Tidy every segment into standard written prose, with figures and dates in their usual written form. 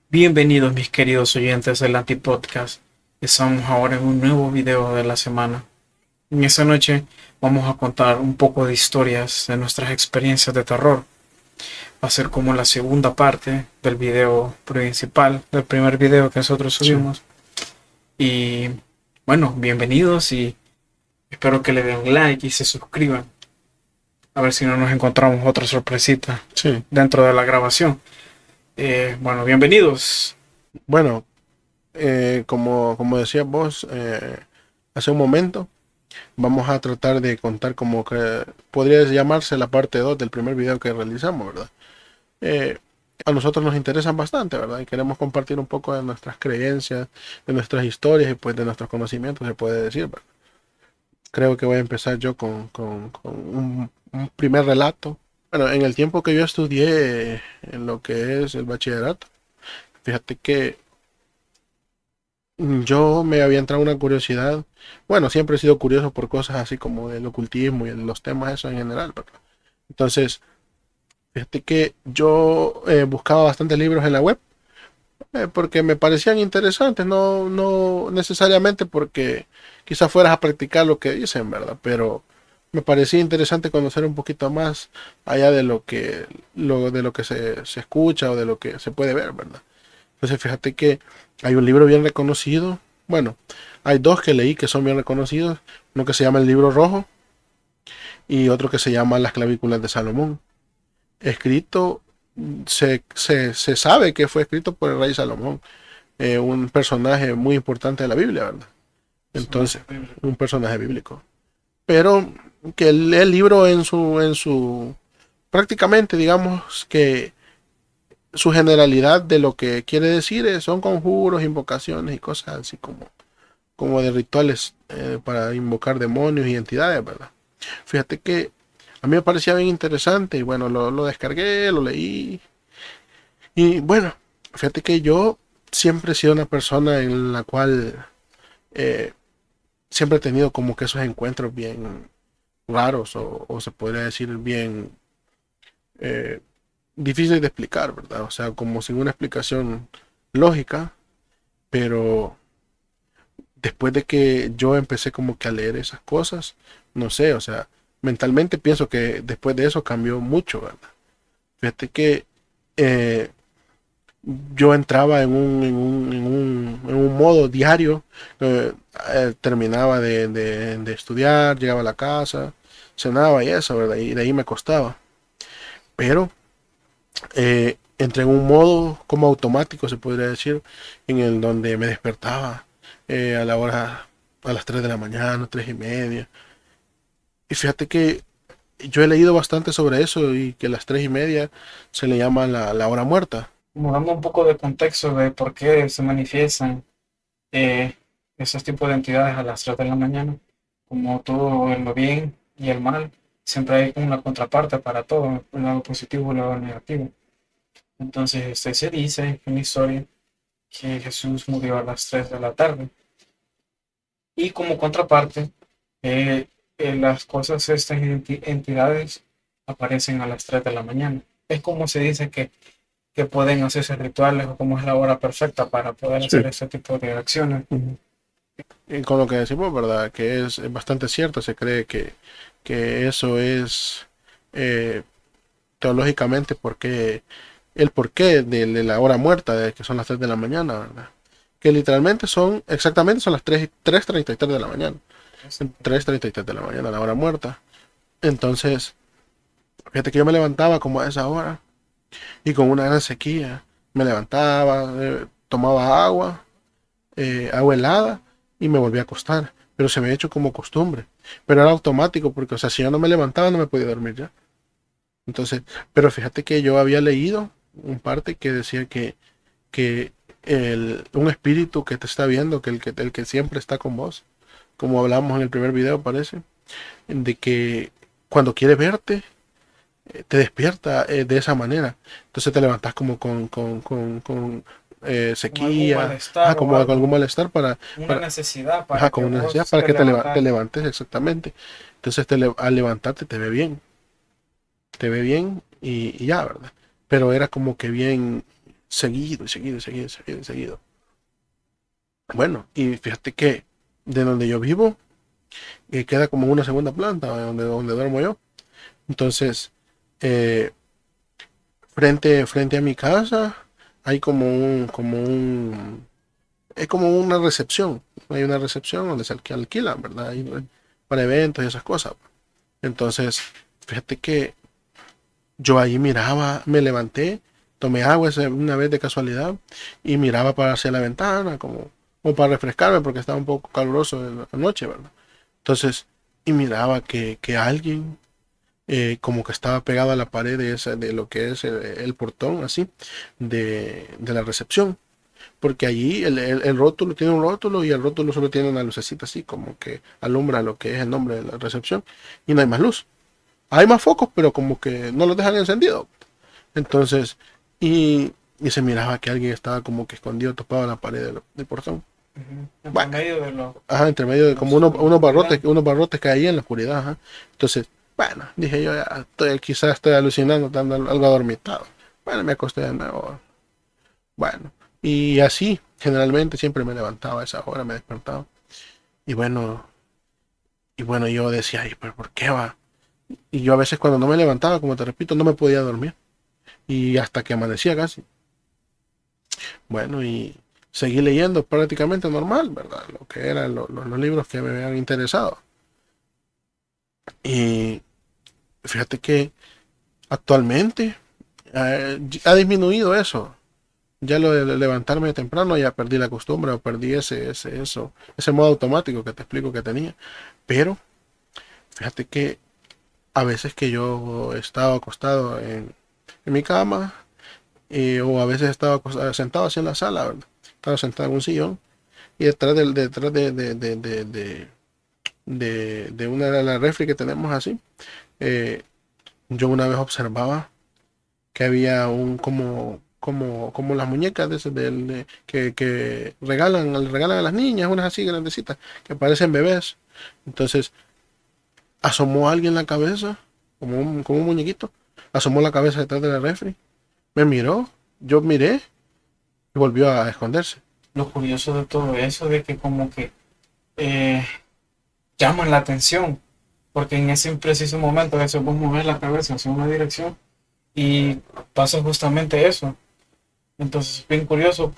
Bienvenidos mis queridos oyentes del Antipodcast. Estamos ahora en un nuevo video de la semana. En esta noche vamos a contar un poco de historias de nuestras experiencias de terror. Va a ser como la segunda parte del video principal, del primer video que nosotros subimos. Y bueno, bienvenidos y espero que le den like y se suscriban. A ver si no nos encontramos otra sorpresita dentro de la grabación. Bueno, bienvenidos. Bueno, como decías vos hace un momento, vamos a tratar de contar como que podría llamarse la parte 2 del primer video que realizamos, ¿verdad? A nosotros nos interesan bastante, ¿verdad? Y queremos compartir un poco de nuestras creencias, de nuestras historias y pues de nuestros conocimientos, se puede decir, ¿verdad? Creo que voy a empezar yo con un primer relato. Bueno, en el tiempo que yo estudié en lo que es el bachillerato, fíjate que yo me había entrado una curiosidad. Bueno, siempre he sido curioso por cosas así como del ocultismo y de los temas eso en general, ¿verdad? Entonces, fíjate que yo buscaba bastantes libros en la web porque me parecían interesantes, no necesariamente porque quizás fueras a practicar lo que dicen, ¿verdad? Pero me parecía interesante conocer un poquito más allá de lo que se escucha o de lo que se puede ver, ¿verdad? Entonces fíjate que hay un libro bien reconocido. Bueno, hay dos que leí que son bien reconocidos. Uno que se llama El Libro Rojo y otro que se llama Las Clavículas de Salomón. Escrito, se sabe que fue escrito por el rey Salomón, un personaje muy importante de la Biblia, ¿verdad? Entonces, un personaje bíblico. Pero que el libro prácticamente digamos que su generalidad de lo que quiere decir son conjuros, invocaciones y cosas así como de rituales para invocar demonios y entidades, ¿verdad? Fíjate que a mí me parecía bien interesante y bueno, lo descargué, lo leí y bueno, fíjate que yo siempre he sido una persona en la cual eh, siempre he tenido como que esos encuentros bien raros o se podría decir bien eh, difíciles de explicar, ¿verdad? O sea, como sin una explicación lógica, pero después de que yo empecé como que a leer esas cosas, no sé, o sea, mentalmente pienso que después de eso cambió mucho, ¿verdad? Fíjate que eh, yo entraba en un modo diario, terminaba de estudiar, llegaba a la casa, cenaba y eso, ¿verdad? Y de ahí me acostaba. Pero entré en un modo como automático, se podría decir, en el donde me despertaba a las 3 de la mañana, 3:30. Y fíjate que yo he leído bastante sobre eso y que las 3:30 se le llama la hora muerta. Como dando un poco de contexto de por qué se manifiestan eh, esos tipos de entidades a las 3 de la mañana. Como todo en lo bien y el mal, siempre hay una contraparte para todo, el lado positivo y el lado negativo. Entonces, se dice en la historia que Jesús murió a las 3 de la tarde. Y como contraparte, eh, las cosas, estas entidades aparecen a las 3 de la mañana. Es como se dice que pueden hacerse rituales o como es la hora perfecta para poder hacer Sí. este tipo de acciones. Y con lo que decimos, ¿verdad? Que es bastante cierto, se cree que eso es eh, teológicamente porque el porqué de la hora muerta, de que son las 3 de la mañana, ¿verdad? Que literalmente exactamente son las 3:33 de la mañana. 3:33 de la mañana, la hora muerta. Entonces, fíjate que yo me levantaba como a esa hora y con una gran sequía. Me levantaba, tomaba agua helada y me volvía a acostar. Pero se me ha hecho como costumbre. Pero era automático porque, o sea, si yo no me levantaba no me podía dormir ya. Entonces, pero fíjate que yo había leído un parte que decía que un espíritu que te está viendo, el que siempre está con vos, como hablamos en el primer video, parece, de que cuando quiere verte, te despierta de esa manera. Entonces te levantas como con Como algún sequía, malestar o como algo, algún malestar una para, necesidad para que como una necesidad vos para te que te levantas. levantes exactamente. Entonces al levantarte te ve bien y ya, ¿verdad? Pero era como que bien seguido, y seguido, y seguido, y seguido, y seguido. Bueno, y fíjate que de donde yo vivo, queda como una segunda planta, donde duermo yo. Entonces, eh, frente a mi casa hay es como una recepción. Hay una recepción donde se alquilan, ¿verdad? Para eventos y esas cosas. Entonces, fíjate que yo ahí miraba, me levanté, tomé agua una vez de casualidad y miraba para hacia la ventana, como para refrescarme porque estaba un poco caluroso en la noche, ¿verdad? Entonces, y miraba que alguien como que estaba pegado a la pared de lo que es el portón, así, de la recepción. Porque allí el rótulo tiene un rótulo y el rótulo solo tiene una lucecita así, como que alumbra lo que es el nombre de la recepción y no hay más luz. Hay más focos, pero como que no los dejan encendidos. Entonces, y se miraba que alguien estaba como que escondido, topado en la pared del portón. Ujú. Entre Bueno, medio de lo, ajá, entre medio de la como oscuridad. unos barrotes que hay en la oscuridad, ajá. Entonces, bueno, dije yo, ya quizás estoy alucinando, estando algo adormitado. Bueno, me acosté de nuevo. Bueno, y así, generalmente siempre me levantaba a esa hora, me despertaba. Y bueno, yo decía, ay, pero ¿por qué va? Y yo a veces cuando no me levantaba, como te repito, no me podía dormir. Y hasta que amanecía casi. Bueno, y seguí leyendo prácticamente normal, ¿verdad? Lo que eran los libros que me habían interesado. Y fíjate que actualmente ha disminuido eso. Ya lo de levantarme temprano ya perdí la costumbre o perdí ese modo automático que te explico que tenía. Pero fíjate que a veces que yo estaba acostado en mi cama o a veces estaba sentado así en la sala, ¿verdad? Estaba sentado en un sillón y detrás de una de las refri que tenemos así, eh, yo una vez observaba que había como las muñecas de, esas que regalan a las niñas, unas así grandecitas, que parecen bebés. Entonces asomó alguien la cabeza, como un muñequito, asomó la cabeza detrás de la refri, me miró, yo miré y volvió a esconderse. Lo curioso de todo eso de que como que eh, llaman la atención, porque en ese preciso momento a veces vos mover la cabeza hacia una dirección y pasa justamente eso. Entonces, bien curioso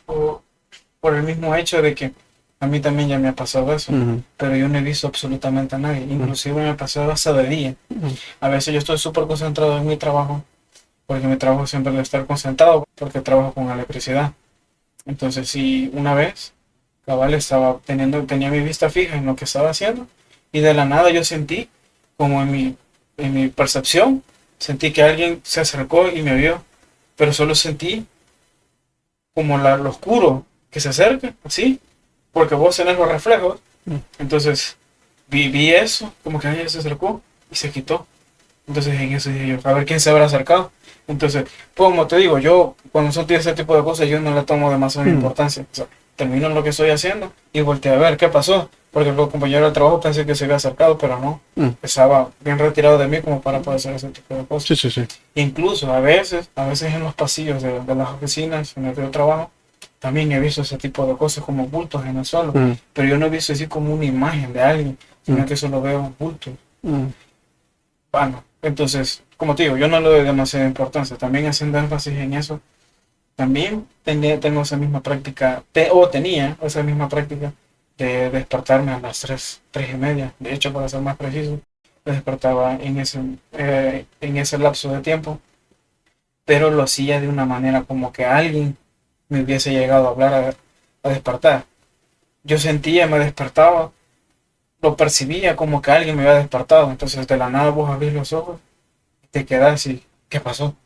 por el mismo hecho de que a mí también ya me ha pasado eso, Ujú, pero yo no he visto absolutamente a nadie, ujú, inclusive me ha pasado hasta de día. ujú, A veces yo estoy súper concentrado en mi trabajo, porque mi trabajo siempre debe estar concentrado, porque trabajo con electricidad. Entonces, si una vez, cabal, tenía mi vista fija en lo que estaba haciendo, y de la nada yo sentí, como en mi percepción, sentí que alguien se acercó y me vio, pero solo sentí como lo oscuro que se acerca, así, porque vos tenés los reflejos. ujú, Entonces vi eso, como que alguien se acercó y se quitó. Entonces en eso dije yo, a ver quién se habrá acercado. Entonces, pues, como te digo, yo cuando son ese tipo de cosas, yo no le tomo demasiada ujú, importancia. O sea, termino lo que estoy haciendo y volteé a ver qué pasó. Porque el compañero de trabajo pensé que se había acercado, pero no. ujú. Estaba bien retirado de mí como para poder hacer ese tipo de cosas. Sí, sí, sí. Incluso a veces en los pasillos de las oficinas en el que yo trabajo, también he visto ese tipo de cosas como bultos en el suelo. Ujú, Pero yo no he visto así como una imagen de alguien, ujú, sino que solo veo bultos. ujú, Bueno, entonces, como te digo, yo no le doy demasiada importancia. También haciendo énfasis en eso, también tengo esa misma práctica, o tenía esa misma práctica de despertarme a las 3:30. De hecho, para ser más preciso, me despertaba en ese lapso de tiempo, pero lo hacía de una manera como que alguien me hubiese llegado a hablar a despertar. Yo sentía, me despertaba, lo percibía como que alguien me había despertado. Entonces, de la nada vos abrís los ojos y te quedas y, ¿qué pasó? O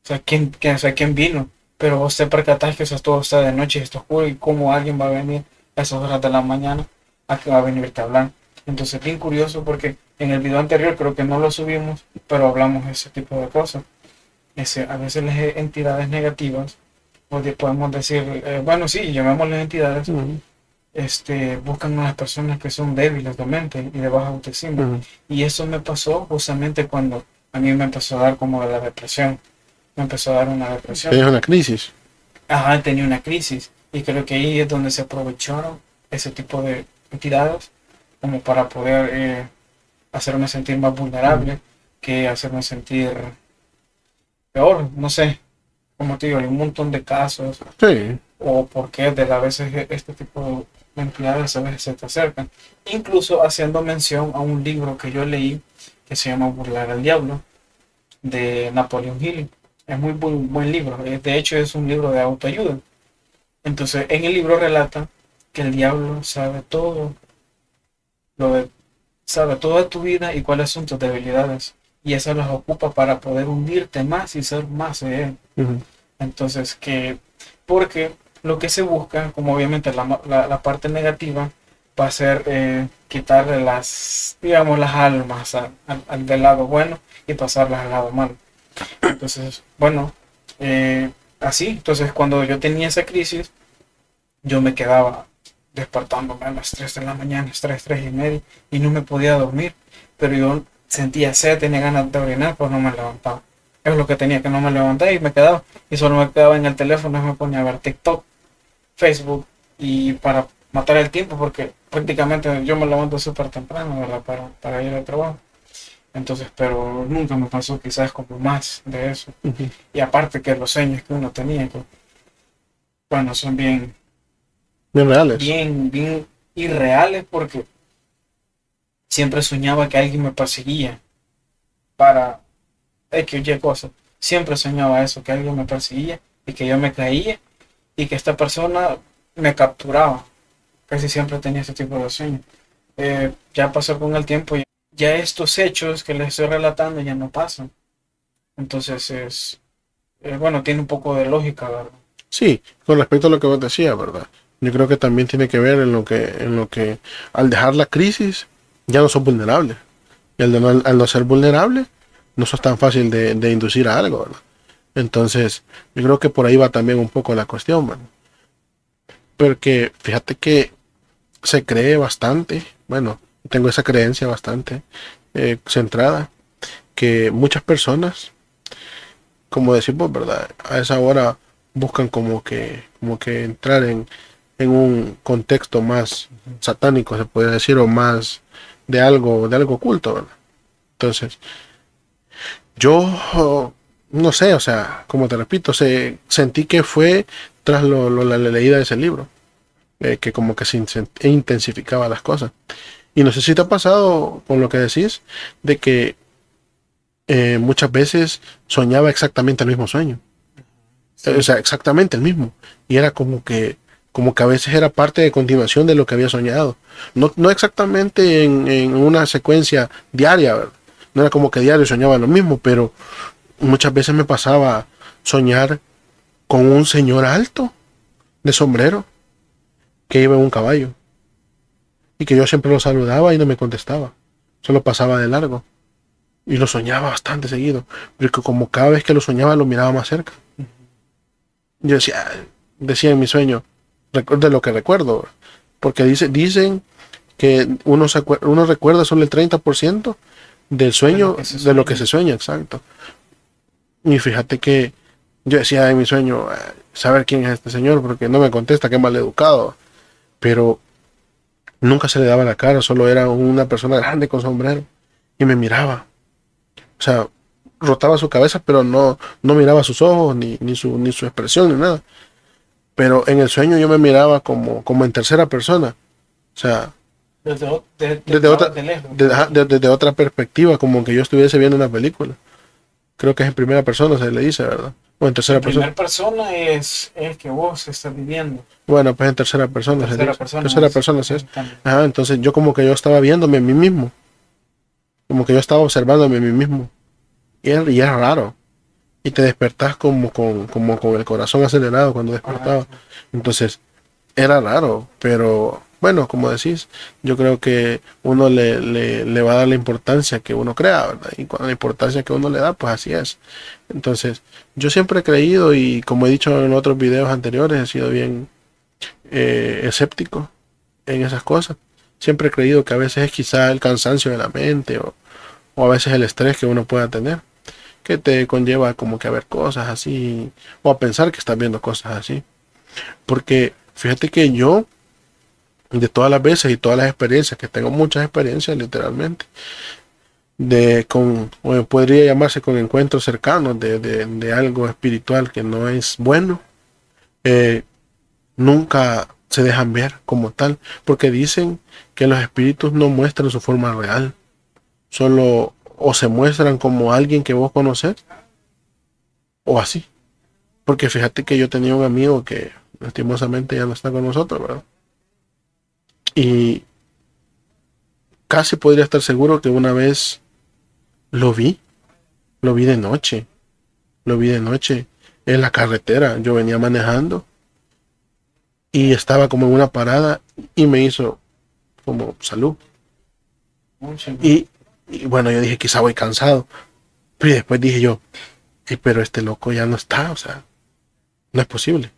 sea, ¿quién vino? Pero vos te percatás que eso todo está de noche y está oscuro y cómo alguien va a venir a esas horas de la mañana a venirte a hablar. Entonces, bien curioso porque en el video anterior creo que no lo subimos, pero hablamos de ese tipo de cosas. A veces las entidades negativas podemos decir, bueno, sí, llamémosle entidades, Ujú, buscan a las personas que son débiles de mente y de baja autoestima. ujú. Y eso me pasó justamente cuando a mí me empezó a dar como de la depresión. Me empezó a dar una depresión. Tienes una crisis. Ajá, tenía una crisis. Y creo que ahí es donde se aprovecharon ese tipo de entidades como para poder hacerme sentir más Ujú. vulnerable, que hacerme sentir peor. No sé, como te digo, hay un montón de casos Sí. o por qué de a veces este tipo de entidades a veces se te acercan. Incluso haciendo mención a un libro que yo leí que se llama Burlar al Diablo, de Napoleon Hill. Es muy buen libro. De hecho, es un libro de autoayuda. Entonces, en el libro relata que el diablo sabe todo, lo de, sabe toda tu vida y cuáles son tus debilidades. Y esas las ocupa para poder hundirte más y ser más de él. Ujú. Entonces, porque lo que se busca, como obviamente la parte negativa, va a ser quitarle digamos, las almas al del lado bueno y pasarlas al lado malo. Entonces, bueno, así, entonces cuando yo tenía esa crisis, yo me quedaba despertándome a las 3 de la mañana, 3 y media, y no me podía dormir, pero yo sentía sed, tenía ganas de orinar, pues no me levantaba. Es lo que tenía, que no me levantaba y me quedaba, y solo me quedaba en el teléfono y me ponía a ver TikTok, Facebook, y para matar el tiempo, porque prácticamente yo me levanto súper temprano, ¿verdad? Para ir al trabajo. Entonces, pero nunca me pasó quizás como más de eso. Ujú. Y aparte que los sueños que uno tenía, que, bueno, son Bien reales. bien irreales porque siempre soñaba que alguien me perseguía para X o Y cosas. Siempre soñaba eso, que alguien me perseguía y que yo me caía y que esta persona me capturaba. Casi siempre tenía ese tipo de sueños. Ya pasó con el tiempo, ya estos hechos que les estoy relatando ya no pasan. Entonces bueno, tiene un poco de lógica, ¿verdad? Sí, con respecto a lo que vos decías, ¿verdad? Yo creo que también tiene que ver en lo que al dejar la crisis ya no sos vulnerable. Y al no ser vulnerable, no sos tan fácil de inducir a algo, ¿verdad? Entonces, yo creo que por ahí va también un poco la cuestión, ¿verdad? Porque fíjate que se cree bastante, bueno, tengo esa creencia bastante centrada, que muchas personas, como decimos, ¿verdad? A esa hora buscan como que entrar en un contexto más satánico, se puede decir, o más de algo oculto, ¿verdad? Entonces, yo no sé, o sea, como te repito, sentí que fue tras la leída de ese libro, que como que intensificaba las cosas. Y no sé si te ha pasado con lo que decís, de que muchas veces soñaba exactamente el mismo sueño. O Sí, sea, exactamente el mismo. Y era como que a veces era parte de continuación de lo que había soñado. No, no exactamente en una secuencia diaria, ¿verdad? No era como que diario soñaba lo mismo, pero muchas veces me pasaba soñar con un señor alto, de sombrero, que iba en un caballo. Y que yo siempre lo saludaba y no me contestaba. Solo pasaba de largo. Y lo soñaba bastante seguido. Porque como cada vez que lo soñaba lo miraba más cerca. Yo decía en mi sueño, de lo que recuerdo. Porque dicen que uno recuerda solo el 30% del de lo sueño, que se de lo que sueña. se sueña, exacto. Y fíjate que yo decía en mi sueño, saber quién es este señor, porque no me contesta, qué mal educado. Pero nunca se le daba la cara, solo era una persona grande con sombrero. Y me miraba. O sea, rotaba su cabeza, pero no miraba sus ojos, ni su expresión, ni nada. Pero en el sueño yo me miraba como en tercera persona. O sea, Te desde mirabas otra, de lejos, de lejos. desde otra perspectiva, como que yo estuviese viendo una película. Creo que es en primera persona, se le dice, ¿verdad? O en En tercera persona. primera persona es que vos estás viviendo. Bueno, pues en tercera En persona se tercera dice. persona Tercera es persona es. también. Ajá, entonces yo como que yo estaba viéndome a mí mismo. Como que yo estaba observándome a mí mismo. Y es raro. Y te despertás como con el corazón acelerado cuando despertaba. Correcto. Entonces, era raro, pero bueno, como decís, yo creo que uno le va a dar la importancia que uno crea, ¿verdad? Y con la importancia que uno le da, pues así es. Entonces, yo siempre he creído y como he dicho en otros videos anteriores, he sido bien escéptico en esas cosas. Siempre he creído que a veces es quizá el cansancio de la mente o a veces el estrés que uno pueda tener, que te conlleva como que a ver cosas así o a pensar que estás viendo cosas así. Porque fíjate que yo, de todas las veces y todas las experiencias, que tengo muchas experiencias literalmente, o podría llamarse con encuentros cercanos de algo espiritual que no es bueno, eh, nunca se dejan ver como tal, porque dicen que los espíritus no muestran su forma real, solo o se muestran como alguien que vos conocés o así. Porque fíjate que yo tenía un amigo que lastimosamente ya no está con nosotros, ¿verdad? Y casi podría estar seguro que una vez lo vi, lo vi de noche, lo vi de noche en la carretera. Yo venía manejando y estaba como en una parada y me hizo como salud. Y, y bueno, yo dije, quizá voy cansado. Pero después dije yo, pero este loco ya no está, o sea, no es posible.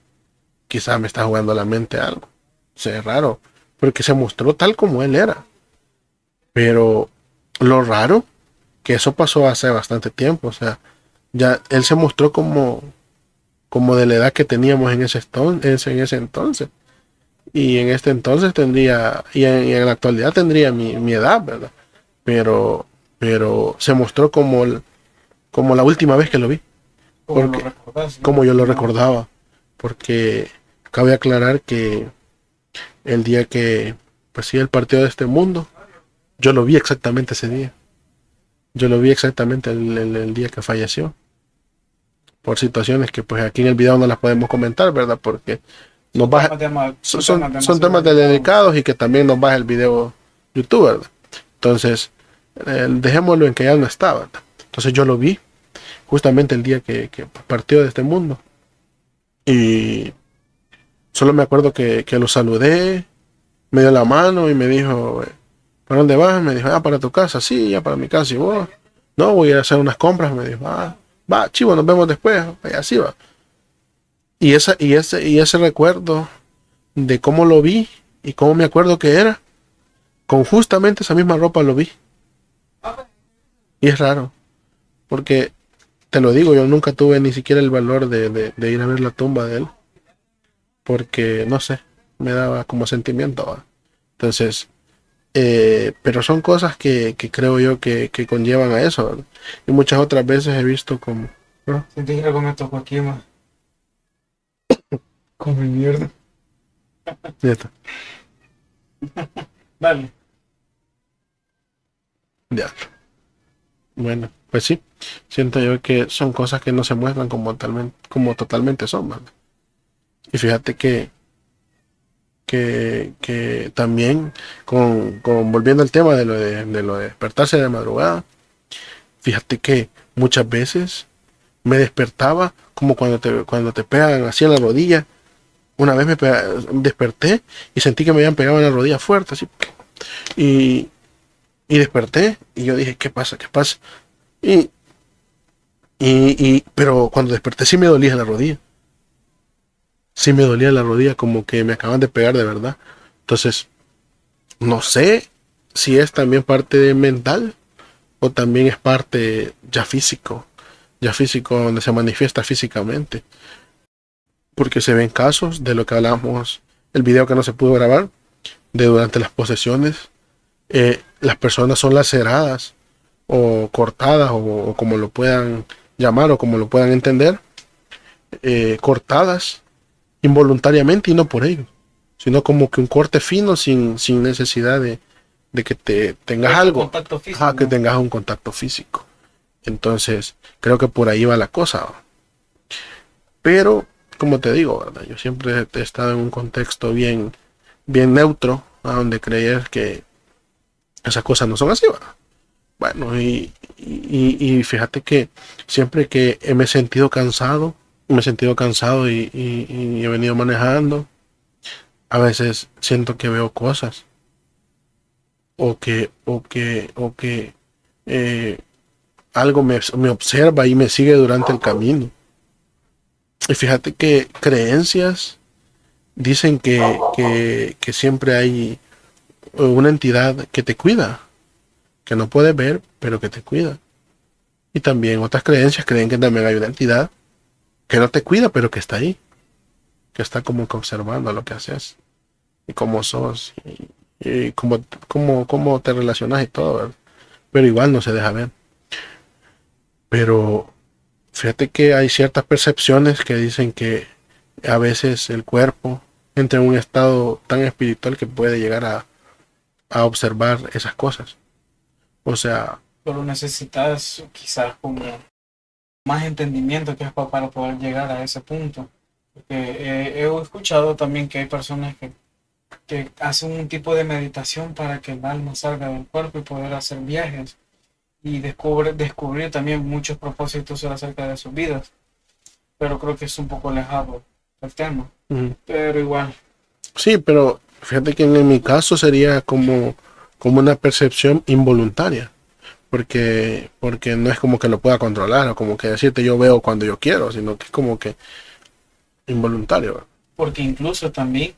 Quizá me está jugando a la mente algo. O sea, es raro, porque se mostró tal como él era. Pero lo raro, que eso pasó hace bastante tiempo, o sea, ya él se mostró como de la edad que teníamos en ese entonces. Y en este entonces tendría, y en la actualidad tendría mi edad, ¿verdad? Pero, pero se mostró como la última vez que lo vi, ¿Cómo lo porque recordás? como yo lo No, recordaba, porque cabe aclarar que el día que, pues sí, él partió de este mundo, yo lo vi exactamente ese día. Yo lo vi exactamente el día que falleció. Por situaciones que pues aquí en el video no las podemos comentar, ¿verdad? Porque nos baja, son son, temas son demasiado temas delicados. delicados y que también nos baja el video YouTube, ¿verdad? Entonces, dejémoslo en que ya no estaba, ¿verdad? Entonces yo lo vi justamente el día que partió de este mundo. Y solo me acuerdo que lo saludé, me dio la mano y me dijo, ¿para dónde vas? Me dijo, para tu casa, sí, ya para mi casa. Y vos, no, voy a ir a hacer unas compras. Me dijo, va, chivo, nos vemos después. Y así va. Y ese recuerdo de cómo lo vi y cómo me acuerdo que era, con justamente esa misma ropa lo vi. Y es raro, porque te lo digo, yo nunca tuve ni siquiera el valor de ir a ver la tumba de él, porque no sé, me daba como sentimiento, ¿va? Entonces, pero son cosas que creo yo que conllevan a eso, ¿verdad? Y muchas otras veces he visto como, ¿no? Sentí algo me tocó aquí, más. Como mierda. Neta, Dale. ya. Bueno, pues sí, siento yo que son cosas que no se muestran como totalmente son, ¿verdad? Y fíjate que también volviendo al tema de lo de despertarse de madrugada, fíjate que muchas veces me despertaba como cuando te pegan así en la rodilla. Una vez desperté y sentí que me habían pegado en la rodilla fuerte, así. Y, y desperté y yo dije, ¿qué pasa? ¿Qué pasa? Y, pero cuando desperté sí me dolía la rodilla. Sí me dolía la rodilla como que me acaban de pegar de verdad. Entonces, no sé si es también parte mental o también es parte ya físico donde se manifiesta físicamente. Porque se ven casos de lo que hablamos, el video que no se pudo grabar, de durante las posesiones, las personas son laceradas o cortadas o como lo puedan llamar o como lo puedan entender, cortadas involuntariamente y no por ellos, sino como que un corte fino sin necesidad de que te tengas algo, Contacto físico. que tengas un contacto físico. Entonces, creo que por ahí va la cosa, ¿va? Pero, como te digo, ¿verdad? Yo siempre he estado en un contexto bien neutro, a donde creer que esas cosas no son así, ¿verdad? Bueno, y fíjate que siempre que me he sentido cansado y he venido manejando, a veces siento que veo cosas o que eh, algo me observa y me sigue durante el camino. Y fíjate que creencias dicen que siempre hay una entidad que te cuida, que no puedes ver, pero que te cuida. Y también otras creencias creen que también hay una entidad que no te cuida, pero que está ahí, que está como que observando lo que haces y cómo sos y cómo te relacionas y todo, ¿verdad? Pero igual no se deja ver. Pero fíjate que hay ciertas percepciones que dicen que a veces el cuerpo entra en un estado tan espiritual que puede llegar a observar esas cosas. O sea, Solo necesitas quizás como más entendimiento que es para poder llegar a ese punto. Porque he escuchado también que hay personas que hacen un tipo de meditación para que el alma salga del cuerpo y poder hacer viajes y descubrir también muchos propósitos acerca de sus vidas. Pero creo que es un poco alejado del tema. mm, Pero igual, sí, pero fíjate que en mi caso sería como una percepción involuntaria. Porque no es como que lo pueda controlar o como que decirte yo veo cuando yo quiero, sino que es como que involuntario, ¿verdad? porque incluso también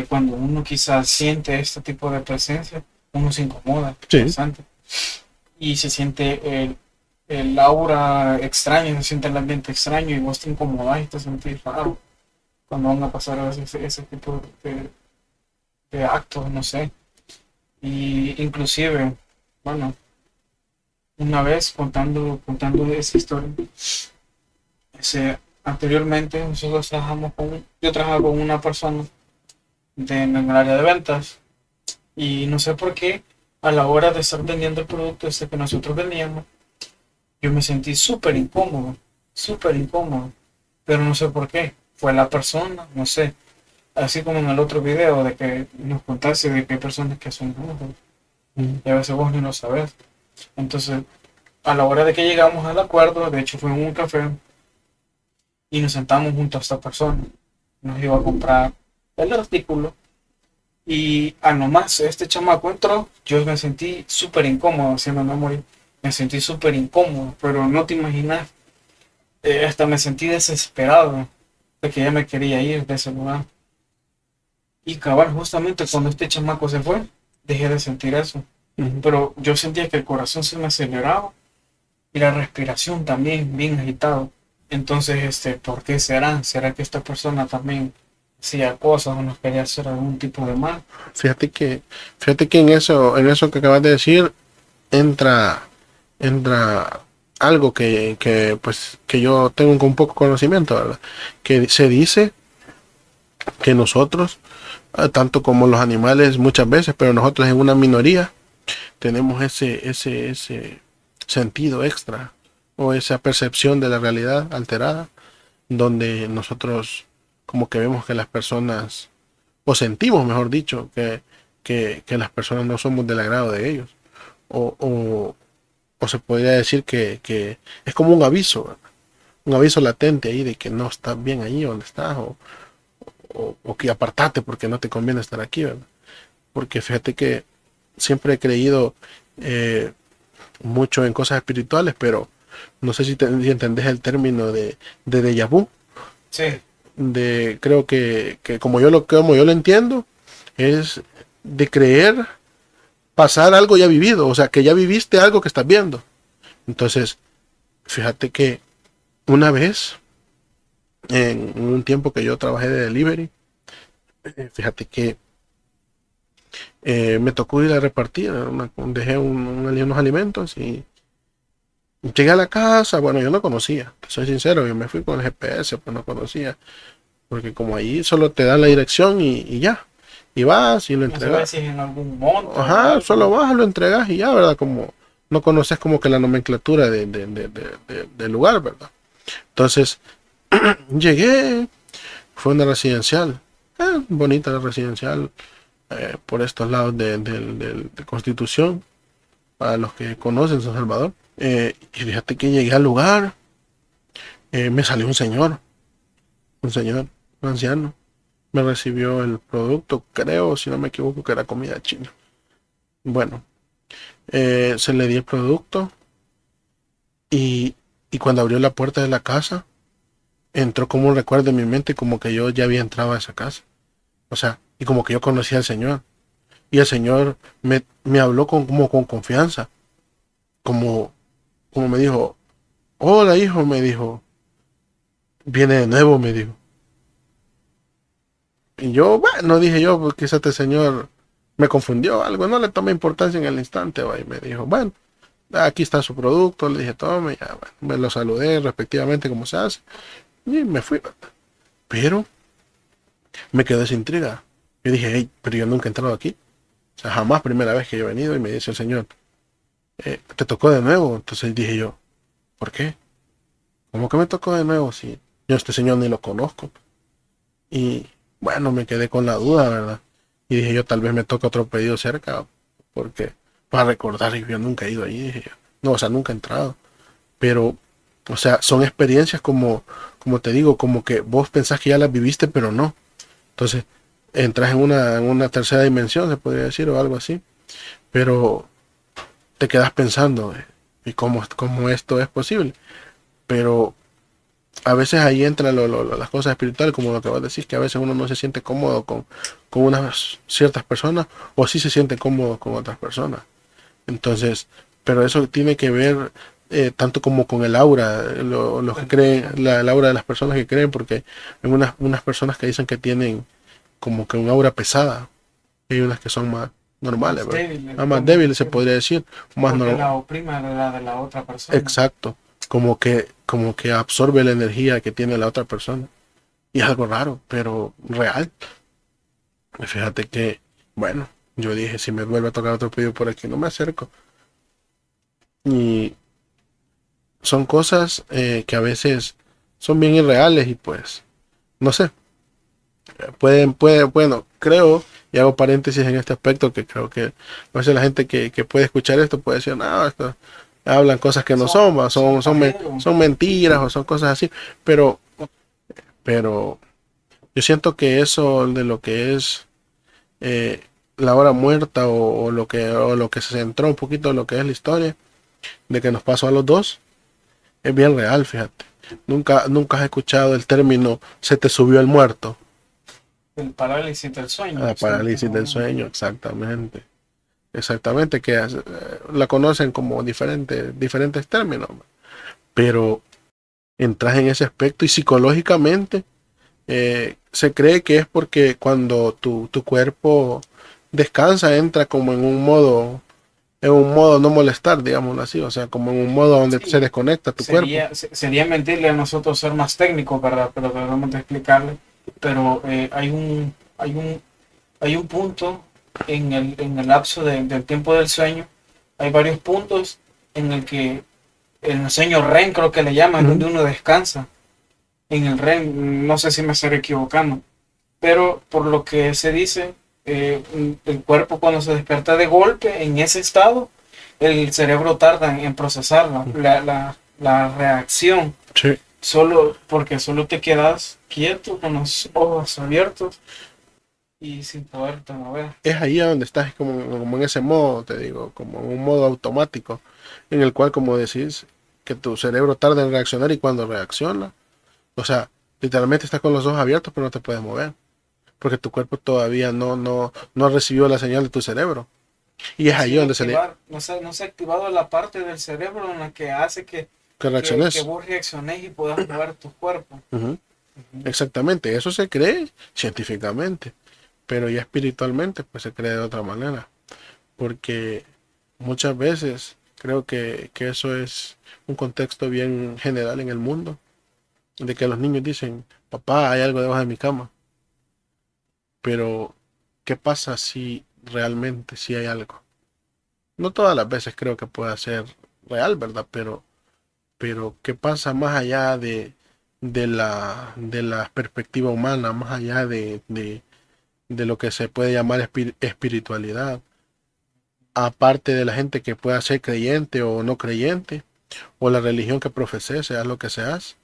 cuando uno quizás siente este tipo de presencia, uno se incomoda Sí. bastante y se siente el aura extraño, se siente el ambiente extraño y vos te incomodás y te sentís raro cuando van a pasar ese tipo de actos, no sé. Y inclusive, bueno, una vez contando esa historia, anteriormente nosotros yo trabajaba con una persona en el área de ventas y no sé por qué a la hora de estar vendiendo el producto que nosotros vendíamos, yo me sentí súper incómodo, pero no sé por qué. Fue la persona, no sé, así como en el otro video de que nos contaste de que hay personas que son brujas Mm. y a veces vos ni lo sabes. Entonces, a la hora de que llegamos al acuerdo, de hecho fue en un café y nos sentamos junto a esta persona, nos iba a comprar el artículo y a nomás este chamaco entró, yo me sentí súper incómodo, haciendo memoria, me sentí súper incómodo, pero no te imaginas, hasta me sentí desesperado de que ya me quería ir de ese lugar. Y cabal, justamente cuando este chamaco se fue, dejé de sentir eso. Ujú. Pero yo sentía que el corazón se me aceleraba y la respiración también bien agitado. Entonces, ¿por qué será? ¿Será que esta persona también hacía cosas o nos quería hacer algún tipo de mal? Fíjate que, fíjate que en eso que acabas de decir, entra, entra algo pues, que yo tengo un poco conocimiento, ¿verdad? Que se dice que nosotros, tanto como los animales muchas veces, pero nosotros en una minoría, tenemos ese sentido extra o esa percepción de la realidad alterada, donde nosotros como que vemos que las personas, o sentimos, mejor dicho, que las personas no somos del agrado de ellos. O, o, o se podría decir que es como un aviso latente ahí de que no estás bien ahí donde estás, o que apartate porque no te conviene estar aquí, ¿verdad? Porque fíjate que siempre he creído eh, mucho en cosas espirituales, pero no sé si entendés el término de déjà vu. Sí, Creo que como yo lo entiendo, es de creer pasar algo ya vivido, o sea, que ya viviste algo que estás viendo. Entonces, fíjate que una vez, en un tiempo que yo trabajé de delivery, fíjate que me tocó ir a repartir, dejé unos alimentos y llegué a la casa. Bueno, yo no conocía, te soy sincero, yo me fui con el GPS, pues no conocía, porque como ahí solo te dan la dirección y ya, y vas y lo no sé entregas. si es en algún monte o Ajá, solo algo. vas, lo entregas y ya, ¿verdad? Como no conoces como que la nomenclatura del lugar, ¿verdad? Entonces, llegué, fue una residencial, bonita la residencial, por estos lados de Constitución, para los que conocen San Salvador. Y fíjate que llegué al lugar, me salió un señor, un anciano, me recibió el producto, creo, si no me equivoco, que era comida china. Bueno, se le di el producto y, y cuando abrió la puerta de la casa, entró como un recuerdo en mi mente, como que yo ya había entrado a esa casa. O sea, y como que yo conocía al Señor. Y el Señor me habló como con confianza. Como, como me dijo, hola hijo, me dijo, viene de nuevo, me dijo. Y yo, bueno, dije yo, pues quizás este Señor me confundió algo, no le tomé importancia en el instante, va, y me dijo, bueno, aquí está su producto, le dije, tome, ya, bueno, me lo saludé respectivamente como se hace, y me fui. Pero me quedó esa intriga. Yo dije, hey, pero yo nunca he entrado aquí. O sea, jamás primera vez que yo he venido y me dice el Señor, te tocó de nuevo. Entonces dije yo, ¿por qué? ¿Cómo que me tocó de nuevo si yo a este Señor ni lo conozco? Y bueno, me quedé con la duda, ¿verdad? Y dije yo, tal vez me toca otro pedido cerca, porque para recordar, yo nunca he ido ahí, dije yo. No, o sea, nunca he entrado. Pero, o sea, son experiencias como te digo, como que vos pensás que ya las viviste, pero no. Entonces, entras en una tercera dimensión, se podría decir, o algo así. Pero te quedas pensando, ¿y cómo esto es posible? Pero a veces ahí entran las cosas espirituales, como lo que vos decís, que a veces uno no se siente cómodo con unas ciertas personas, o sí se siente cómodo con otras personas. Entonces, pero eso tiene que ver tanto como con el aura, los que creen, el aura de las personas que creen, porque hay unas personas que dicen que tienen como que un aura pesada, y hay unas que son más normales, Más ¿verdad? débil, Más como débiles se que podría decir, más porque normal. la oprime la de la otra persona. Exacto, como que absorbe la energía que tiene la otra persona. Y es algo raro, pero real. Y fíjate que, bueno, yo dije, si me vuelve a tocar otro pedido por aquí, no me acerco. Y son cosas que a veces son bien irreales y pues, no sé, bueno, creo, y hago paréntesis en este aspecto, que creo que a veces la gente que puede escuchar esto puede decir, no, esto, hablan cosas que no son, ¿va? Son pajeros. Son mentiras o son cosas así, pero, pero yo siento que eso de lo que es eh, la hora muerta o lo que se centró un poquito en lo que es la historia de que nos pasó a los dos, es bien real, fíjate. Nunca has escuchado el término se te subió el muerto. El parálisis del sueño. La Siempre parálisis del sueño, exactamente. Exactamente, que la conocen como diferentes términos, pero entras en ese aspecto y psicológicamente se cree que es porque cuando tu cuerpo descansa, entra como en un modo no molestar, digámoslo así, o sea, como en un modo donde se sí, desconecta tu cuerpo. sería mentirle a nosotros ser más técnicos, ¿verdad? Pero debemos de explicarle. Pero hay un punto en el lapso del tiempo del sueño. Hay varios puntos en el que el sueño REM, creo que le llaman, Ujú. donde uno descansa. En el REM, no sé si me estaré equivocando, pero por lo que se dice, el cuerpo cuando se despierta de golpe en ese estado, el cerebro tarda en procesarla, la reacción, Sí, porque solo te quedas quieto con los ojos abiertos y sin poderte mover. es ahí a donde estás, como en ese modo, te digo, como en un modo automático, en el cual, como decís, que tu cerebro tarda en reaccionar y cuando reacciona, o sea, literalmente estás con los ojos abiertos pero no te puedes mover, porque tu cuerpo todavía no ha recibido la señal de tu cerebro. Y es ahí Sin donde se le activar, no se ha activado la parte del cerebro en la que hace que que reacciones. vos reacciones y puedas mover tu cuerpo. Ujú. Ujú. Exactamente, eso se cree científicamente, pero ya espiritualmente pues se cree de otra manera, porque muchas veces creo que eso es un contexto bien general en el mundo, de que los niños dicen, papá, hay algo debajo de mi cama, pero ¿qué pasa si realmente si hay algo? No todas las veces creo que pueda ser real, ¿verdad? Pero ¿qué pasa más allá de la perspectiva humana, más allá de lo que se puede llamar espiritualidad? Aparte de la gente que pueda ser creyente o no creyente, o la religión que profese, sea lo que seas,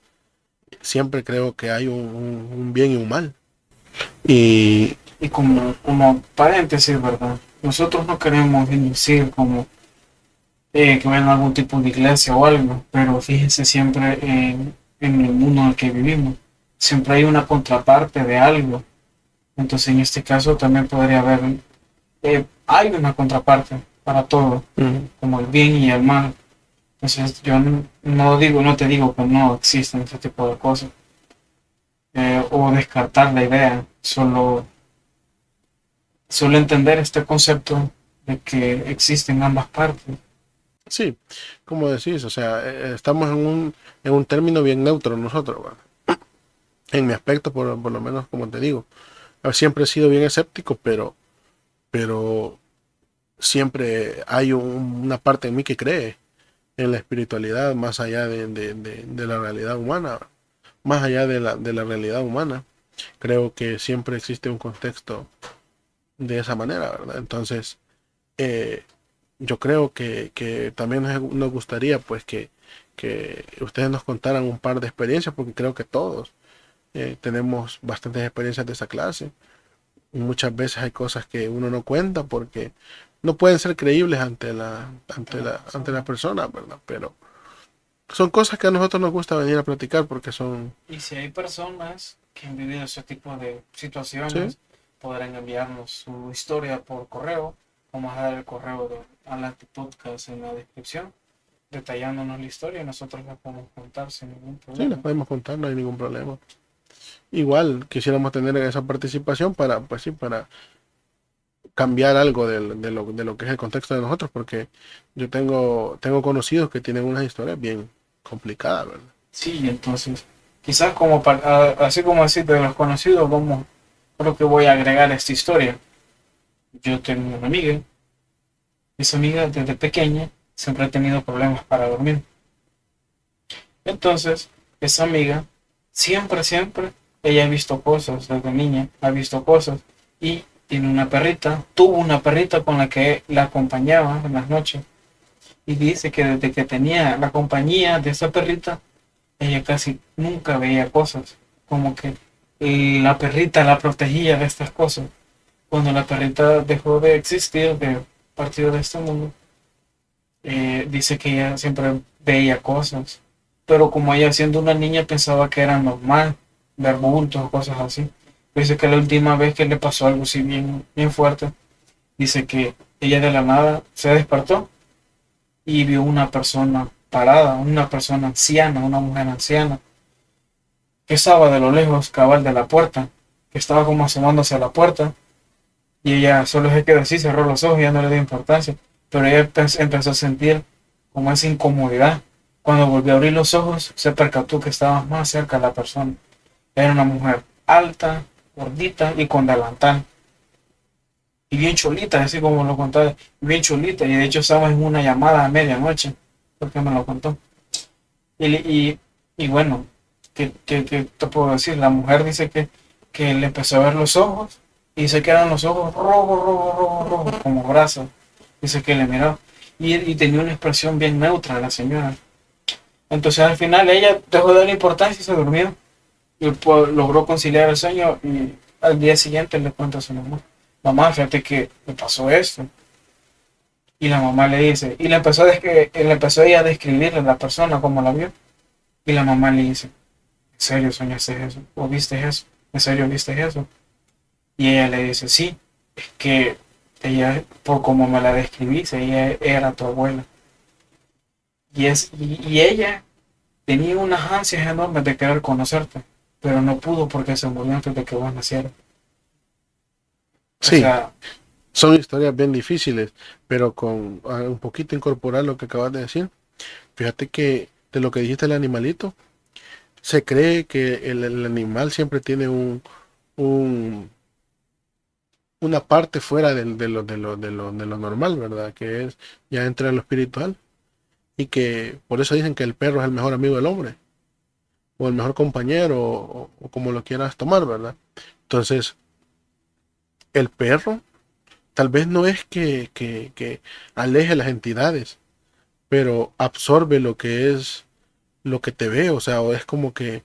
siempre creo que hay un bien y un mal. Y Y como paréntesis, ¿verdad? Nosotros no queremos inducir como que vayan a algún tipo de iglesia o algo, pero fíjense siempre en el mundo en el que vivimos. Siempre hay una contraparte de algo. Entonces, en este caso también podría haber, hay una contraparte para todo, mm, como el bien y el mal. Entonces, yo no te digo que no existen ese tipo de cosas, o descartar la idea, solo entender este concepto de que existen ambas partes. sí, como decís, o sea, estamos en un término bien neutro nosotros, ¿verdad? En mi aspecto, por lo menos, como te digo, siempre he sido bien escéptico, pero siempre hay una parte en mí que cree en la espiritualidad más allá de la realidad humana, más allá de la realidad humana. Creo que siempre existe un contexto de esa manera, ¿verdad? Entonces, eh, yo creo que también nos gustaría pues que ustedes nos contaran un par de experiencias, porque creo que todos tenemos bastantes experiencias de esa clase. Muchas veces hay cosas que uno no cuenta porque no pueden ser creíbles ante la persona, ¿verdad? Pero son cosas que a nosotros nos gusta venir a platicar porque son, Y si hay personas que han vivido ese tipo de sí, situaciones, podrán enviarnos su historia por correo. Vamos a dar el correo de Adelante Podcast en la descripción, detallándonos la historia y nosotros la podemos contar sin ningún sí, les problema. podemos contar, no hay ningún problema. Igual quisiéramos tener esa participación para, pues sí, para cambiar algo de lo que es el contexto de nosotros, porque yo tengo conocidos que tienen unas historias bien complicadas, ¿verdad? Sí, entonces, quizás así como así de los conocidos, creo que voy a agregar esta historia. Yo tengo una amiga, esa amiga desde pequeña siempre ha tenido problemas para dormir. Entonces, esa amiga, siempre, ella ha visto cosas desde niña, ha visto cosas y tiene una perrita, tuvo una perrita con la que la acompañaba en las noches y dice que desde que tenía la compañía de esa perrita, ella casi nunca veía cosas, como que la perrita la protegía de estas cosas. Cuando la perrita dejó de existir, de partir de este mundo, dice que ella siempre veía cosas, pero como ella siendo una niña pensaba que era normal ver bultos o cosas así. Dice que la última vez que le pasó algo así bien fuerte, dice que ella de la nada se despertó y vio una persona parada, una persona anciana, una mujer anciana, que estaba de lo lejos, cabal de la puerta, que estaba como asomándose a la puerta, y ella solo se quedó así, cerró los ojos y ya no le dio importancia, pero ella empezó a sentir como esa incomodidad. Cuando volvió a abrir los ojos, se percató que estaba más cerca de la persona. Era una mujer alta, gordita y con delantal. Y bien cholita, así como lo contaba, bien cholita. Y de hecho estaba en una llamada a medianoche, porque me lo contó. Y, y bueno, ¿qué te puedo decir? La mujer dice que le empezó a ver los ojos y se quedan los ojos rojos, como brasas. Dice que le miró. Y tenía una expresión bien neutra la señora. Entonces al final ella dejó de darle importancia y se durmió. Y pues, logró conciliar el sueño y al día siguiente le cuenta a su mamá. Mamá, fíjate que me pasó esto. Y la mamá le dice, y le empezó ella a describirle a la persona como la vio. Y la mamá le dice, ¿en serio soñaste eso? ¿O viste eso? ¿En serio viste eso? Y ella le dice, sí, es que ella, por como me la describiste, ella era tu abuela. Y ella tenía unas ansias enormes de querer conocerte, pero no pudo porque se murió antes de que vos nacieras. O Sí, sea, son historias bien difíciles, pero con un poquito incorporar lo que acabas de decir. Fíjate que de lo que dijiste el animalito, se cree que el animal siempre tiene un, una parte fuera de lo normal, ¿verdad? Que es ya entra en lo espiritual y que por eso dicen que el perro es el mejor amigo del hombre o el mejor compañero o como lo quieras tomar, ¿verdad? Entonces, el perro tal vez no es que aleje las entidades, pero absorbe lo que es lo que te ve, o sea, o es como que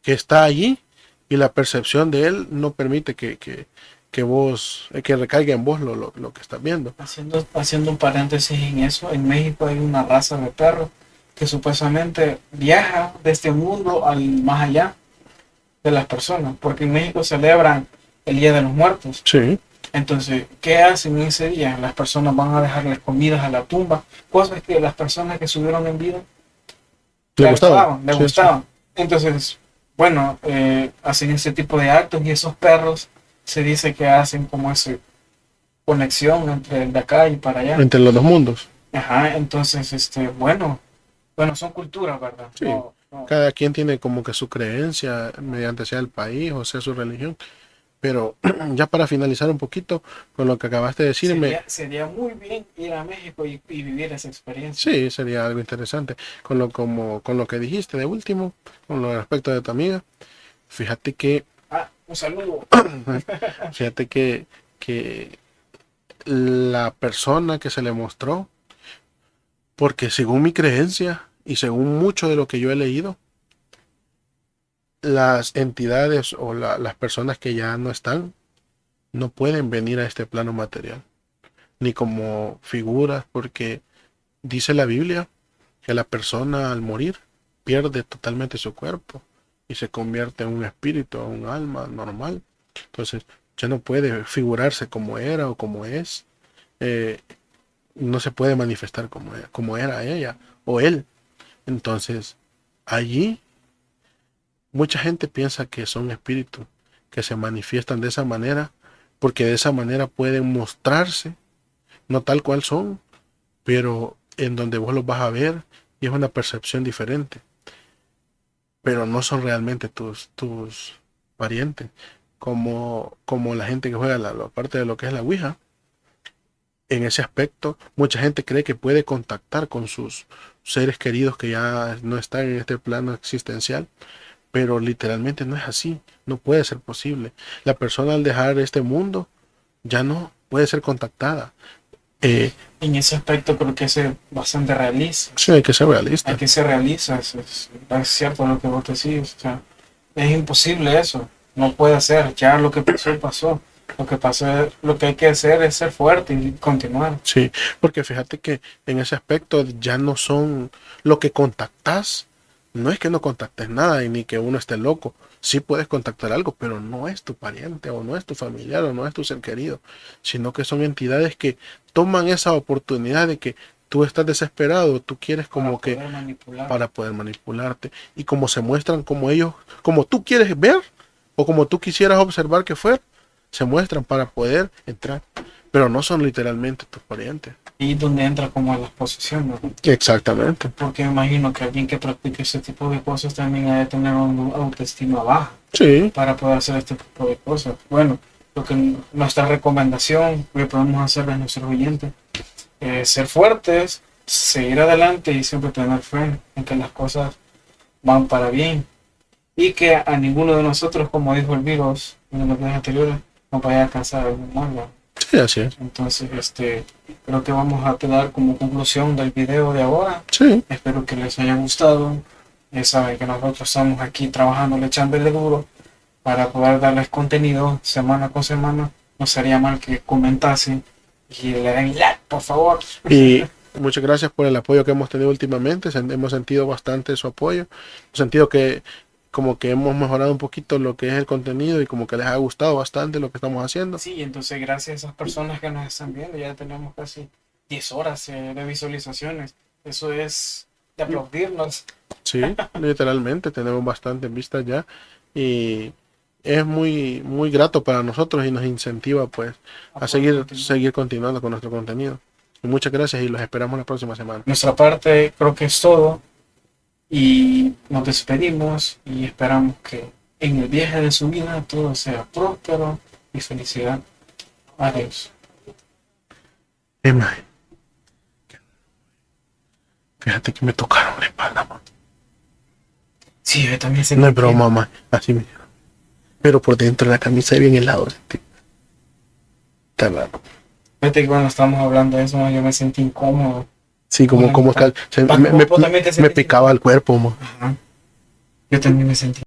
está allí y la percepción de él no permite que vos, que recaiga en vos lo que estás viendo. Haciendo un paréntesis en eso, en México hay una raza de perros que supuestamente viaja de este mundo al más allá de las personas, porque en México celebran el Día de los Muertos. Sí, Entonces, ¿qué hacen ese día? Las personas van a dejarles comidas a la tumba, cosas que las personas que subieron en vida le le gustaba. agradaban, le Sí, sí. gustaban. Entonces, bueno, hacen ese tipo de actos y esos perros se dice que hacen como esa conexión entre el de acá y para allá. Entre los dos mundos. Ajá, entonces, bueno, son culturas, ¿verdad? Sí. Cada quien tiene como que su creencia, mediante sea el país o sea su religión. Pero ya para finalizar un poquito con lo que acabaste de decirme, Sería muy bien ir a México y vivir esa experiencia. sí, sería algo interesante. Con lo que dijiste de último, con lo respecto de tu amiga, fíjate que, Ah, un saludo. fíjate que la persona que se le mostró, porque según mi creencia y según mucho de lo que yo he leído, las entidades o las personas que ya no están, no pueden venir a este plano material, ni como figuras, porque dice la Biblia que la persona al morir pierde totalmente su cuerpo y se convierte en un espíritu, un alma normal. Entonces ya no puede figurarse como era o como es. eh, no se puede manifestar como era ella o él. Entonces allí mucha gente piensa que son espíritus que se manifiestan de esa manera porque de esa manera pueden mostrarse, no tal cual son, pero en donde vos los vas a ver y es una percepción diferente, pero no son realmente tus parientes, como la gente que juega la parte de lo que es la Ouija. En ese aspecto, mucha gente cree que puede contactar con sus seres queridos que ya no están en este plano existencial, pero literalmente no es así, no puede ser posible. La persona al dejar este mundo ya no puede ser contactada. En ese aspecto creo que es bastante realista. Sí, hay que ser Hay realista. que ser realista, es cierto lo que vos decís. O sea, es imposible eso. No puede ser. Ya lo que pasó, pasó. Lo que pasó, lo que hay que hacer es ser fuerte y continuar. Sí, porque fíjate que en ese aspecto ya no son lo que contactas. No es que no contactes nada y ni que uno esté loco. Sí puedes contactar algo, pero no es tu pariente o no es tu familiar o no es tu ser querido, sino que son entidades que toman esa oportunidad de que tú estás desesperado, tú quieres Para como que poder manipular. para poder manipularte y como se muestran como ellos, como tú quieres ver o como tú quisieras observar que fuera, se muestran para poder entrar, pero no son literalmente tus parientes. Y donde entra como las posesiones, ¿no? Exactamente. Porque me imagino que alguien que practique ese tipo de cosas también ha de tener una autoestima baja Sí, para poder hacer este tipo de cosas. Bueno, lo que nuestra recomendación que podemos hacer a nuestros oyentes es ser fuertes, seguir adelante y siempre tener fe en que las cosas van para bien y que a ninguno de nosotros, como dijo el virus en los días anteriores, nos vaya a alcanzar algún mal, ¿no? sí, así es. Entonces, creo que vamos a quedar como conclusión del video de ahora. Sí, Espero que les haya gustado. Ya saben que nosotros estamos aquí trabajando, echándole duro para poder darles contenido semana con semana. No sería mal que comentasen y le den like, por favor. y muchas gracias por el apoyo que hemos tenido últimamente. Hemos sentido bastante su apoyo. Hemos sentido que como que hemos mejorado un poquito lo que es el contenido y como que les ha gustado bastante lo que estamos haciendo. Sí, entonces gracias a esas personas que nos están viendo, ya tenemos casi 10 horas de visualizaciones. Eso es de aplaudirnos. Sí, literalmente tenemos bastantes vistas ya y es muy muy grato para nosotros y nos incentiva pues A a poder continuar. seguir continuando con nuestro contenido. Y muchas gracias y los esperamos la próxima semana. Nuestra parte creo que es todo y nos despedimos y esperamos que en el viaje de su vida todo sea próspero y felicidad. Adiós. Emma, fíjate que me tocaron la espalda, mamá. Sí, yo también sentí No es broma, mamá, así me dieron. Pero por dentro de la camisa es bien helado, sentí. Está raro. fíjate que cuando estábamos hablando de eso, yo me sentí incómodo. Sí, como Vos me también te picaba sentís el cuerpo, mamá. Ajá. Yo también me sentí